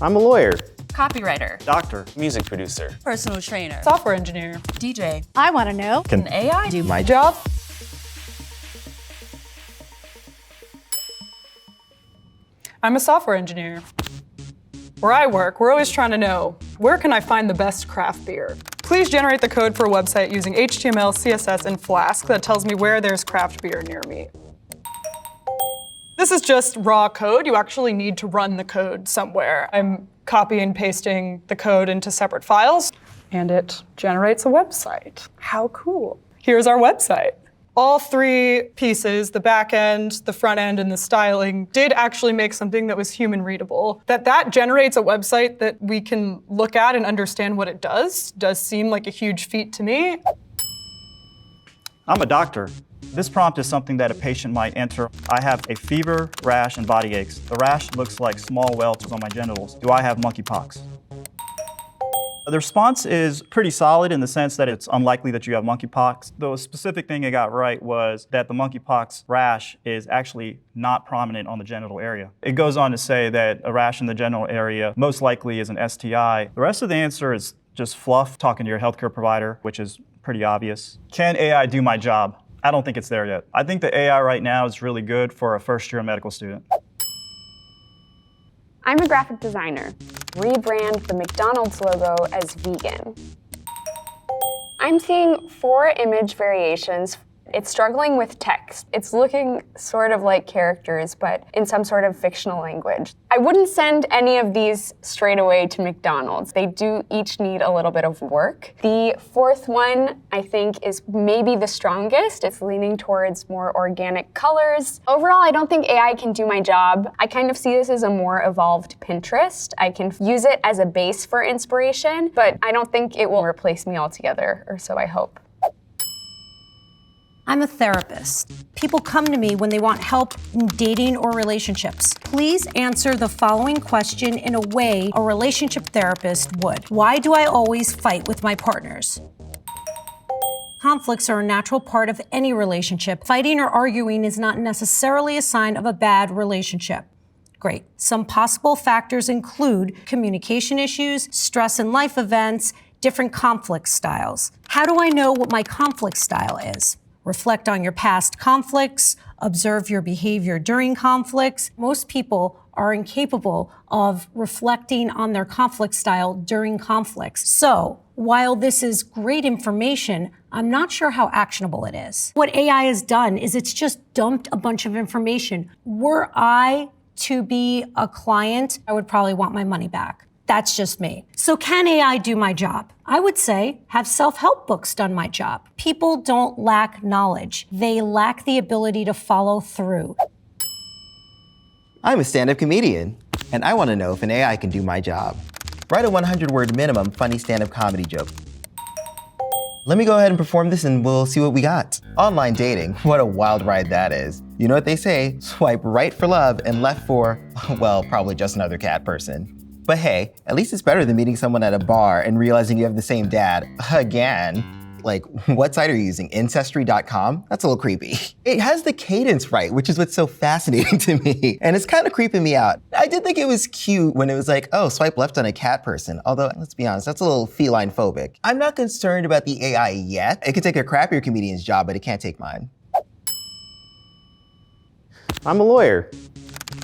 I'm a lawyer. Copywriter. Doctor. Music producer. Personal trainer. Software engineer. DJ. I want to know, Can AI Do my job? I'm a software engineer. Where I work, we're always trying to know, where can I find the best craft beer? Please generate the code for a website using HTML, CSS, and Flask that tells me where there's craft beer near me. This is just raw code. You actually need to run the code somewhere. I'm copy and pasting the code into separate files, and it generates a website. How cool. Here's our website. All three pieces, the back end, the front end, and the styling, did actually make something that was human readable. That generates a website that we can look at and understand what it does seem like a huge feat to me. I'm a doctor. This prompt is something that a patient might enter. I have a fever, rash, and body aches. The rash looks like small welts on my genitals. Do I have monkeypox? The response is pretty solid in the sense that it's unlikely that you have monkeypox. The specific thing it got right was that the monkeypox rash is actually not prominent on the genital area. It goes on to say that a rash in the genital area most likely is an STI. The rest of the answer is just fluff, talking to your healthcare provider, which is pretty obvious. Can AI do my job? I don't think it's there yet. I think the AI right now is really good for a first-year medical student. I'm a graphic designer. Rebrand the McDonald's logo as vegan. I'm seeing 4 image variations. It's struggling with text. It's looking sort of like characters, but in some sort of fictional language. I wouldn't send any of these straight away to McDonald's. They do each need a little bit of work. The 4th one, I think, is maybe the strongest. It's leaning towards more organic colors. Overall, I don't think AI can do my job. I kind of see this as a more evolved Pinterest. I can use it as a base for inspiration, but I don't think it will replace me altogether, or so I hope. I'm a therapist. People come to me when they want help in dating or relationships. Please answer the following question in a way a relationship therapist would. Why do I always fight with my partners? Conflicts are a natural part of any relationship. Fighting or arguing is not necessarily a sign of a bad relationship. Great. Some possible factors include communication issues, stress in life events, different conflict styles. How do I know what my conflict style is? Reflect on your past conflicts, observe your behavior during conflicts. Most people are incapable of reflecting on their conflict style during conflicts. So, while this is great information, I'm not sure how actionable it is. What AI has done is it's just dumped a bunch of information. Were I to be a client, I would probably want my money back. That's just me. So can AI do my job? I would say, have self-help books done my job? People don't lack knowledge. They lack the ability to follow through. I'm a stand-up comedian, and I want to know if an AI can do my job. Write a 100-word minimum funny stand-up comedy joke. Let me go ahead and perform this and we'll see what we got. Online dating, what a wild ride that is. You know what they say, swipe right for love and left for, well, probably just another cat person. But hey, at least it's better than meeting someone at a bar and realizing you have the same dad again. Like, what site are you using? Ancestry.com? That's a little creepy. It has the cadence right, which is what's so fascinating to me. And it's kind of creeping me out. I did think it was cute when it was like, oh, swipe left on a cat person. Although, let's be honest, that's a little feline phobic. I'm not concerned about the AI yet. It could take a crappier comedian's job, but it can't take mine. I'm a lawyer.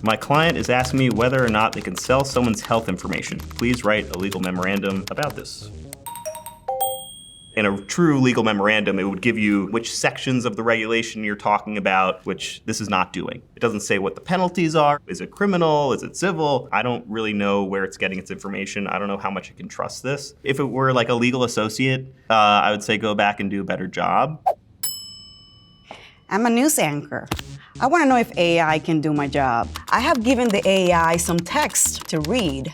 My client is asking me whether or not they can sell someone's health information. Please write a legal memorandum about this. In a true legal memorandum, it would give you which sections of the regulation you're talking about, which this is not doing. It doesn't say what the penalties are. Is it criminal? Is it civil? I don't really know where it's getting its information. I don't know how much I can trust this. If it were like a legal associate, I would say go back and do a better job. I'm a news anchor. I want to know if AI can do my job. I have given the AI some text to read.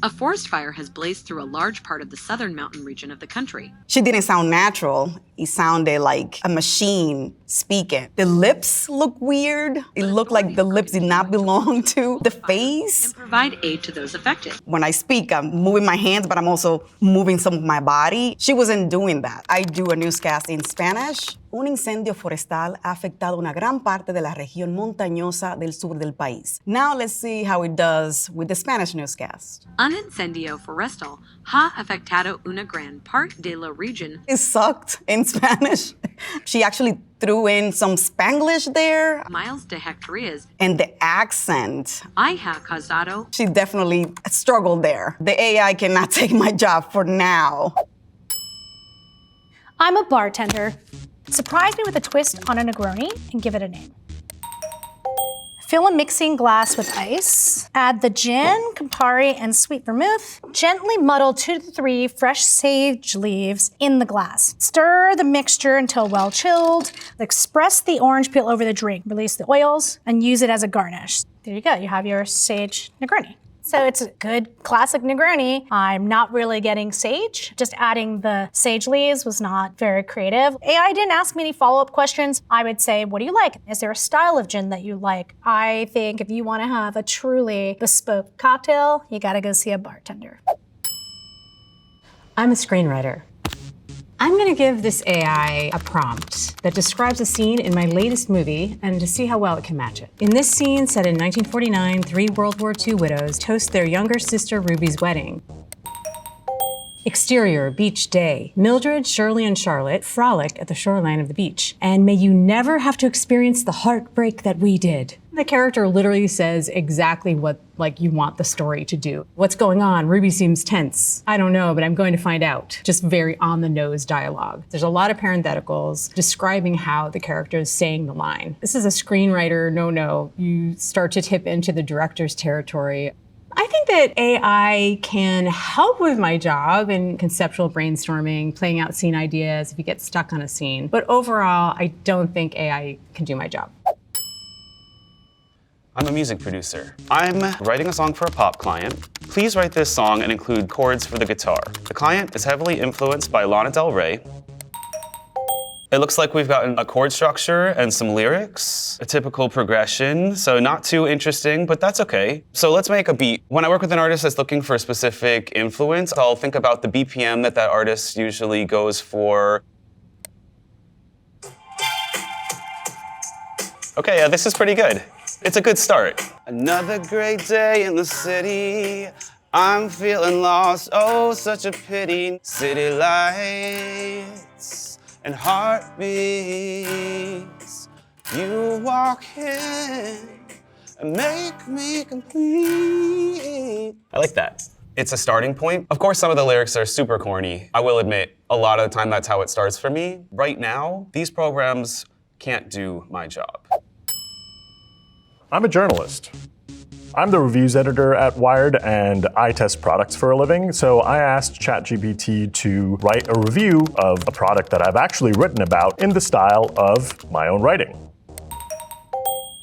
A forest fire has blazed through a large part of the southern mountain region of the country. She didn't sound natural. It sounded like a machine speaking. The lips look weird. It looked like the lips did not belong to the face. And provide aid to those affected. When I speak, I'm moving my hands, but I'm also moving some of my body. She wasn't doing that. I do a newscast in Spanish. Un incendio forestal ha afectado una gran parte de la región montañosa del sur del país. Now let's see how it does with the Spanish newscast. Un incendio forestal ha afectado una gran parte de la región. It sucked in Spanish. She actually threw in some Spanglish there. Miles de hectares. And the accent. I ha causado. She definitely struggled there. The AI cannot take my job for now. I'm a bartender. Surprise me with a twist on a Negroni and give it a name. Fill a mixing glass with ice. Add the gin, Campari, and sweet vermouth. Gently muddle 2 to 3 fresh sage leaves in the glass. Stir the mixture until well chilled. Express the orange peel over the drink. Release the oils and use it as a garnish. There you go, you have your sage Negroni. So it's a good classic Negroni. I'm not really getting sage. Just adding the sage leaves was not very creative. AI didn't ask me any follow-up questions. I would say, what do you like? Is there a style of gin that you like? I think if you want to have a truly bespoke cocktail, you gotta go see a bartender. I'm a screenwriter. I'm gonna give this AI a prompt that describes a scene in my latest movie and to see how well it can match it. In this scene, set in 1949, 3 World War II widows toast their younger sister Ruby's wedding. Exterior, beach day. Mildred, Shirley, and Charlotte frolic at the shoreline of the beach. And may you never have to experience the heartbreak that we did. The character literally says exactly what you want the story to do. What's going on? Ruby seems tense. I don't know, but I'm going to find out. Just very on-the-nose dialogue. There's a lot of parentheticals describing how the character is saying the line. This is a screenwriter no-no. You start to tip into the director's territory. I think that AI can help with my job in conceptual brainstorming, playing out scene ideas if you get stuck on a scene. But overall, I don't think AI can do my job. I'm a music producer. I'm writing a song for a pop client. Please write this song and include chords for the guitar. The client is heavily influenced by Lana Del Rey. It looks like we've gotten a chord structure and some lyrics, a typical progression, so not too interesting, but that's okay. So let's make a beat. When I work with an artist that's looking for a specific influence, I'll think about the BPM that artist usually goes for. Okay, yeah, this is pretty good. It's a good start. Another great day in the city. I'm feeling lost, oh, such a pity. City lights and heartbeats. You walk in and make me complete. I like that. It's a starting point. Of course, some of the lyrics are super corny. I will admit, a lot of the time that's how it starts for me. Right now, these programs can't do my job. I'm a journalist. I'm the reviews editor at Wired, and I test products for a living, so I asked ChatGPT to write a review of a product that I've actually written about in the style of my own writing.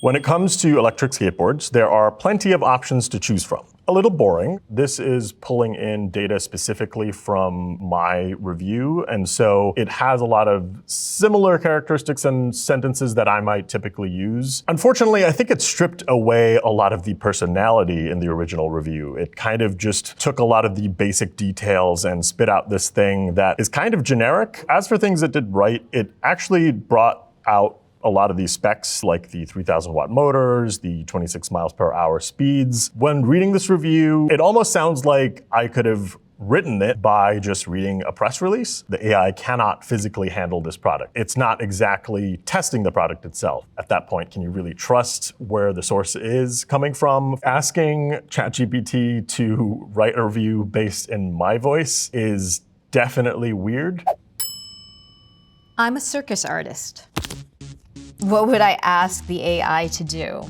When it comes to electric skateboards, there are plenty of options to choose from. A little boring. This is pulling in data specifically from my review, and so it has a lot of similar characteristics and sentences that I might typically use. Unfortunately, I think it stripped away a lot of the personality in the original review. It kind of just took a lot of the basic details and spit out this thing that is kind of generic. As for things it did right, it actually brought out a lot of these specs, like the 3,000 watt motors, the 26 miles per hour speeds. When reading this review, it almost sounds like I could have written it by just reading a press release. The AI cannot physically handle this product. It's not exactly testing the product itself. At that point, can you really trust where the source is coming from? Asking ChatGPT to write a review based in my voice is definitely weird. I'm a circus artist. What would I ask the AI to do?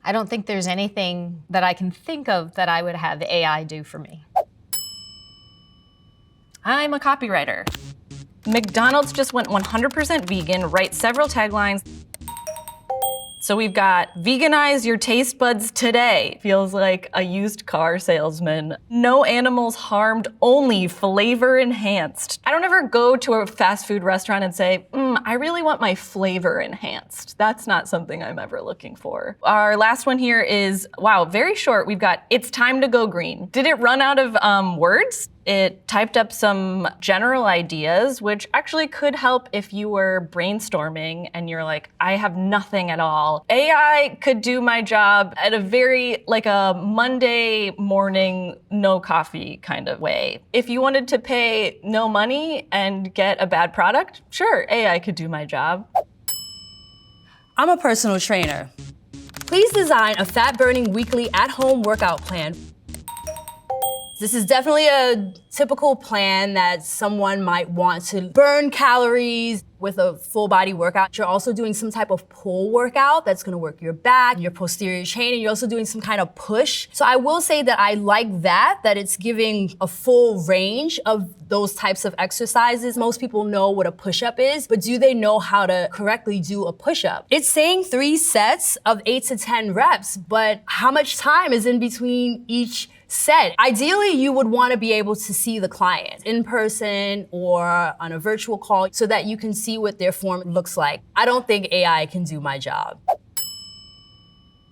I don't think there's anything that I can think of that I would have the AI do for me. I'm a copywriter. McDonald's just went 100% vegan, write several taglines. So we've got veganize your taste buds today. Feels like a used car salesman. No animals harmed, only flavor enhanced. I don't ever go to a fast food restaurant and say, I really want my flavor enhanced. That's not something I'm ever looking for. Our last one here is, wow, very short. We've got, it's time to go green. Did it run out of words? It typed up some general ideas, which actually could help if you were brainstorming and you're like, I have nothing at all. AI could do my job at a very, like a Monday morning, no coffee kind of way. If you wanted to pay no money and get a bad product, sure, AI could do my job. I'm a personal trainer. Please design a fat-burning weekly at-home workout plan. This is definitely a typical plan that someone might want to burn calories with a full body workout. You're also doing some type of pull workout that's gonna work your back, your posterior chain, and you're also doing some kind of push. So I will say that I like that it's giving a full range of those types of exercises. Most people know what a push-up is, but do they know how to correctly do a push-up? It's saying 3 sets of 8 to 10 reps, but how much time is in between each set? Ideally, you would want to be able to see the client in person or on a virtual call so that you can see what their form looks like. I don't think AI can do my job.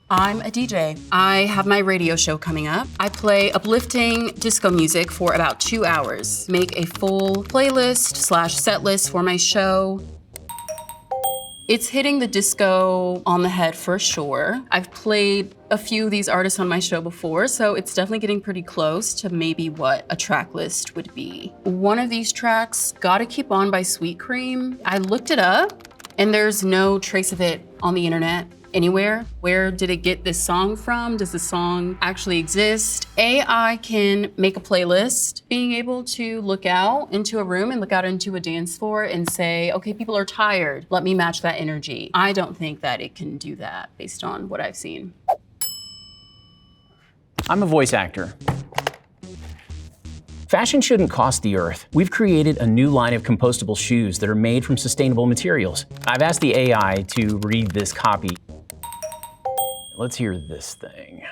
I'm a DJ. I have my radio show coming up. I play uplifting disco music for about 2 hours. Make a full playlist/set list for my show. It's hitting the disco on the head for sure. I've played a few of these artists on my show before, so it's definitely getting pretty close to maybe what a track list would be. One of these tracks, Gotta Keep On by Sweet Cream, I looked it up and there's no trace of it on the internet anywhere. Where did it get this song from? Does the song actually exist? AI can make a playlist, being able to look out into a room and look out into a dance floor and say, okay, people are tired. Let me match that energy. I don't think that it can do that based on what I've seen. I'm a voice actor. Fashion shouldn't cost the earth. We've created a new line of compostable shoes that are made from sustainable materials. I've asked the AI to read this copy. Let's hear this thing.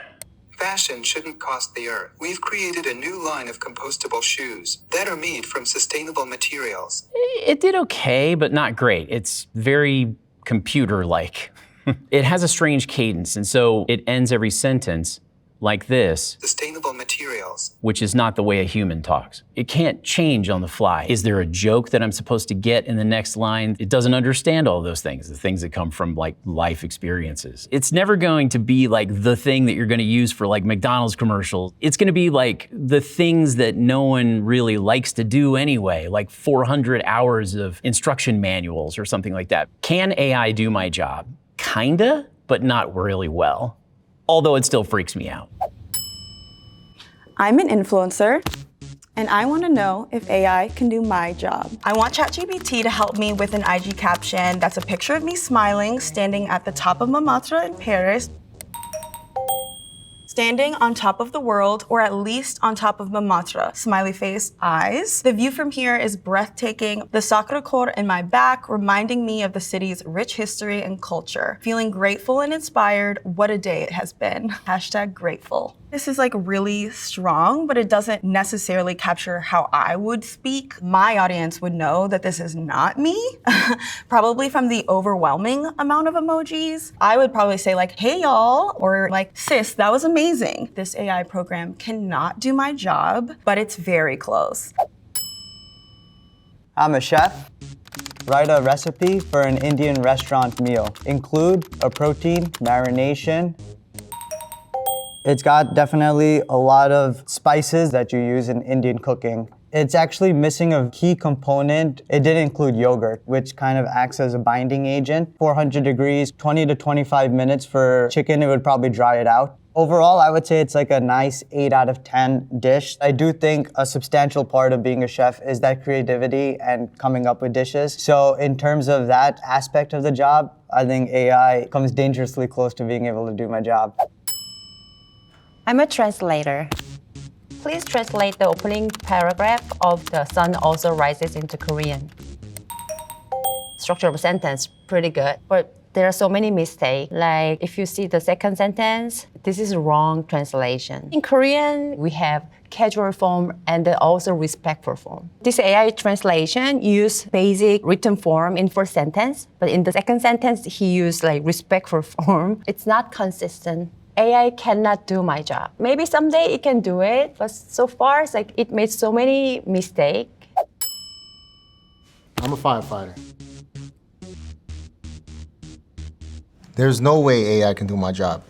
Fashion shouldn't cost the earth. We've created a new line of compostable shoes that are made from sustainable materials. It did okay, but not great. It's very computer-like. It has a strange cadence, and so it ends every sentence like this. Sustainable materials. Which is not the way a human talks. It can't change on the fly. Is there a joke that I'm supposed to get in the next line? It doesn't understand all those things, the things that come from like life experiences. It's never going to be like the thing that you're gonna use for like McDonald's commercials. It's gonna be like the things that no one really likes to do anyway, like 400 hours of instruction manuals or something like that. Can AI do my job? Kinda, but not really well. Although it still freaks me out. I'm an influencer, and I want to know if AI can do my job. I want ChatGPT to help me with an IG caption that's a picture of me smiling, standing at the top of Montmartre in Paris, standing on top of the world, or at least on top of Montmartre. Smiley face, eyes. The view from here is breathtaking. The Sacré-Cœur in my back, reminding me of the city's rich history and culture. Feeling grateful and inspired. What a day it has been. #grateful. This is like really strong, but it doesn't necessarily capture how I would speak. My audience would know that this is not me, probably from the overwhelming amount of emojis. I would probably say like, hey y'all, or like, sis, that was amazing. This AI program cannot do my job, but it's very close. I'm a chef. Write a recipe for an Indian restaurant meal. Include a protein, marination. It's got definitely a lot of spices that you use in Indian cooking. It's actually missing a key component. It didn't include yogurt, which kind of acts as a binding agent. 400 degrees, 20 to 25 minutes for chicken, it would probably dry it out. Overall, I would say it's like a nice 8 out of 10 dish. I do think a substantial part of being a chef is that creativity and coming up with dishes. So in terms of that aspect of the job, I think AI comes dangerously close to being able to do my job. I'm a translator. Please translate the opening paragraph of The Sun Also Rises into Korean. Structure of a sentence, pretty good, but there are so many mistakes. Like if you see the second sentence, this is wrong translation. In Korean, we have casual form and also respectful form. This AI translation used basic written form in first sentence, but in the second sentence, he used like respectful form. It's not consistent. AI cannot do my job. Maybe someday it can do it, but so far it's like it made so many mistakes. I'm a firefighter. There's no way AI can do my job.